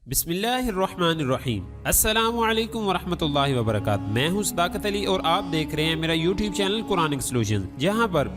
بسم اللہ الرحمن الرحیم۔ السلام علیکم ورحمۃ اللہ وبرکاتہ۔ میں ہوں صداقت علی اور آپ دیکھ رہے ہیں میرا یوٹیوب چینل قرآنک سلوشن، جہاں پر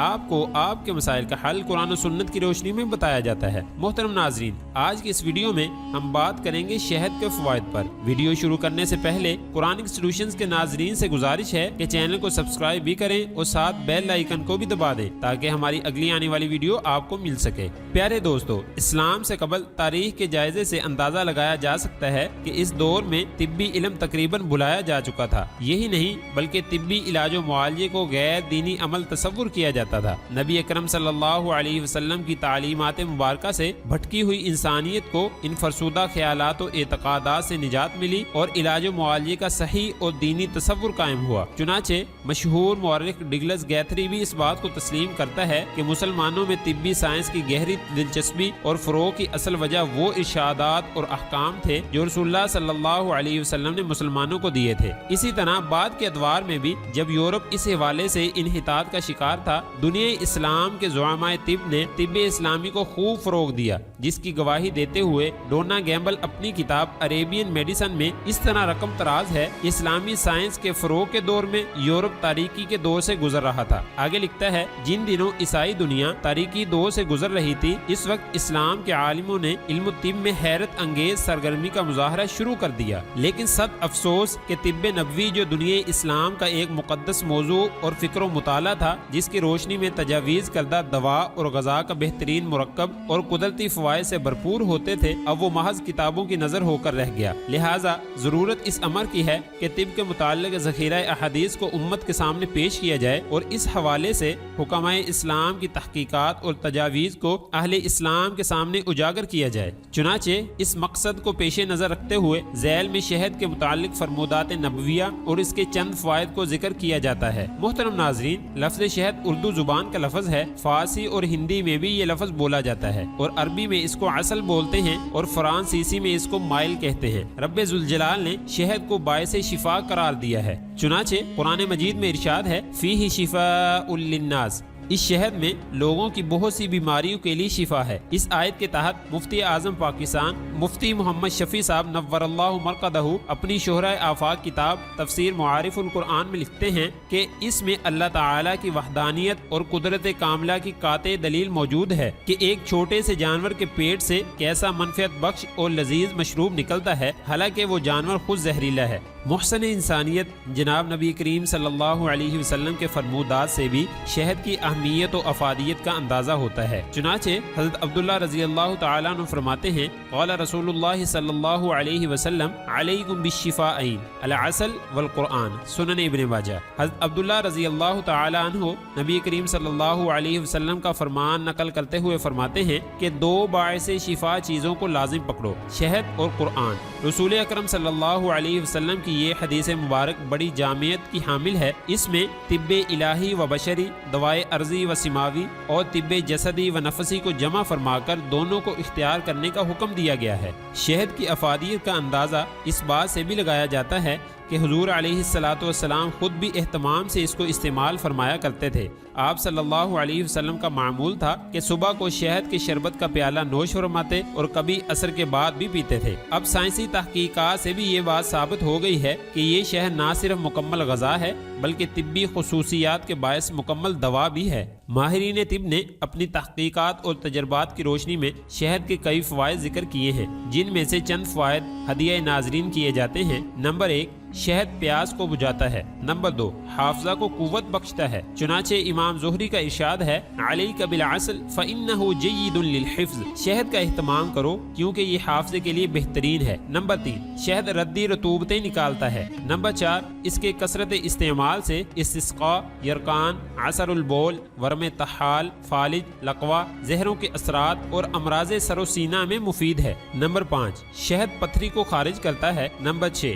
آپ کو آپ کے مسائل کا حل قرآن و سنت کی روشنی میں بتایا جاتا ہے۔ محترم ناظرین، آج کی اس ویڈیو میں ہم بات کریں گے شہد کے فوائد پر۔ ویڈیو شروع کرنے سے پہلے قرآنک سلوشنز کے ناظرین سے گزارش ہے کہ چینل کو سبسکرائب بھی کریں اور ساتھ بیل آئیکن کو بھی دبا دیں تاکہ ہماری اگلی آنے والی ویڈیو آپ کو مل سکے۔ پیارے دوستو، اسلام سے قبل تاریخ کے جائزے سے اندازہ لگایا جا سکتا ہے کہ اس دور میں طبی علم تقریباً بلایا جا چکا تھا۔ یہی نہیں بلکہ طبی علاج و معالجے کو غیر دینی عمل تصور کیا جاتا تھا۔ نبی اکرم صلی اللہ علیہ وسلم کی تعلیمات مبارکہ سے بھٹکی ہوئی انسانیت کو ان فرسودہ خیالات و اعتقادات سے نجات ملی اور علاج و معالجے کا صحیح اور دینی تصور قائم ہوا۔ چنانچہ مشہور مورخ ڈگلس گیتھری بھی اس بات کو تسلیم کرتا ہے کہ مسلمانوں میں طبی سائنس کی گہری دلچسپی اور فروغ کی اصل وجہ وہ ارشادات اور احکام تھے جو رسول اللہ صلی اللہ علیہ وسلم نے مسلمانوں کو دیے تھے۔ اسی طرح بعد کے ادوار میں بھی جب یورپ اس حوالے سے انحطاط کا شکار تھا، دنیا اسلام کے زعماء طب نے طب اسلامی کو خوب فروغ دیا، جس کی گواہی دیتے ہوئے ڈونا گیمبل اپنی کتاب عربین میڈیسن میں اس طرح رقم تراز ہے کہ اسلامی سائنس کے فروغ کے دور میں یورپ تاریکی کے دور سے گزر رہا تھا۔ آگے لکھتا ہے، جن دنوں عیسائی دنیا تاریکی دور سے گزر رہی تھی، اس وقت اسلام کے عالموں نے علم طب میں حیرت انگیز سرگرمی کا مظاہرہ شروع کر دیا، لیکن صد افسوس کہ طب نبوی جو دنیا اسلام کا ایک مقدس موضوع اور فکر و مطالعہ تھا، جس کی روشنی میں تجاویز کردہ دوا اور غذا کا بہترین مرکب اور قدرتی فوائد سے بھرپور ہوتے تھے، اب وہ محض کتابوں کی نظر ہو کر رہ گیا۔ لہٰذا ضرورت اس امر کی ہے کہ طب کے متعلق ذخیرہ احادیث کو امت کے سامنے پیش کیا جائے اور اس حوالے سے حکمائے اسلام کی تحقیقات اور تجاویز کو اہل اسلام کے سامنے اجاگر کیا جائے۔ چنانچہ اس مقصد کو پیش نظر رکھتے ہوئے ذیل میں شہد کے متعلق فرمودات نبویہ اور اس کے چند فوائد کو ذکر کیا جاتا ہے۔ محترم ناظرین، لفظ شہد اردو زبان کا لفظ ہے، فارسی اور ہندی میں بھی یہ لفظ بولا جاتا ہے اور عربی میں اس کو عسل بولتے ہیں اور فرانسیسی میں اس کو مائل کہتے ہیں۔ رب ذوالجلال نے شہد کو باعث شفا قرار دیا ہے۔ چنانچہ قرآن مجید میں ارشاد ہے، فیہ شفاء للناس، اس شہد میں لوگوں کی بہت سی بیماریوں کے لیے شفا ہے۔ اس آیت کے تحت مفتی اعظم پاکستان مفتی محمد شفیع صاحب نور اللہ مرقدہ اپنی شہرۂ آفاق کتاب تفسیر معارف القرآن میں لکھتے ہیں کہ اس میں اللہ تعالیٰ کی وحدانیت اور قدرت کاملہ کی قاطع دلیل موجود ہے کہ ایک چھوٹے سے جانور کے پیٹ سے کیسا منفعت بخش اور لذیذ مشروب نکلتا ہے، حالانکہ وہ جانور خود زہریلا ہے۔ محسن انسانیت جناب نبی کریم صلی اللہ علیہ وسلم کے فرمودات سے بھی شہد کی اہمیت و افادیت کا اندازہ ہوتا ہے۔ چنانچہ حضرت عبداللہ رضی اللہ تعالیٰ عنہ فرماتے ہیں، قال رسول اللہ صلی اللہ علیہ وسلم، علیکم بالشفاءین العسل والقرآن، سنن ابن ماجہ۔ حضرت عبداللہ رضی اللہ تعالیٰ عنہ نبی کریم صلی اللہ علیہ وسلم کا فرمان نقل کرتے ہوئے فرماتے ہیں کہ دو باعث شفا چیزوں کو لازم پکڑو، شہد اور قرآن۔ رسول اکرم صلی اللہ علیہ وسلم کی یہ حدیث مبارک بڑی جامعیت کی حامل ہے۔ اس میں طب الہی و بشری، دوائے ارضی و سماوی اور طب جسدی و نفسی کو جمع فرما کر دونوں کو اختیار کرنے کا حکم دیا گیا ہے۔ شہد کی افادیت کا اندازہ اس بات سے بھی لگایا جاتا ہے کہ حضور علیہ الصلاۃ والسلام خود بھی اہتمام سے اس کو استعمال فرمایا کرتے تھے۔ آپ صلی اللہ علیہ وسلم کا معمول تھا کہ صبح کو شہد کے شربت کا پیالہ نوش فرماتے اور کبھی عصر کے بعد بھی پیتے تھے۔ اب سائنسی تحقیقات سے بھی یہ بات ثابت ہو گئی ہے کہ یہ شہد نہ صرف مکمل غذا ہے بلکہ طبی خصوصیات کے باعث مکمل دوا بھی ہے۔ ماہرین طب نے اپنی تحقیقات اور تجربات کی روشنی میں شہد کے کئی فوائد ذکر کیے ہیں، جن میں سے چند فوائد ہدیہ ناظرین کیے جاتے ہیں۔ نمبر 1، شہد پیاس کو بجھاتا ہے۔ نمبر 2، حافظہ کو قوت بخشتا ہے۔ چنانچہ امام زہری کا ارشاد ہے، علیک بالعسل فإنہ جید للحفظ، شہد کا اہتمام کرو کیونکہ یہ حافظے کے لیے بہترین ہے۔ نمبر 3، شہد ردی رطوبتیں نکالتا ہے۔ نمبر 4، اس کے کثرت استعمال سے استسقاء، یرقان، عسر البول، ورم طحال، فالج، لقوہ، زہروں کے اثرات اور امراض سر و سینہ میں مفید ہے۔ نمبر 5، شہد پتھری کو خارج کرتا ہے۔ نمبر 6،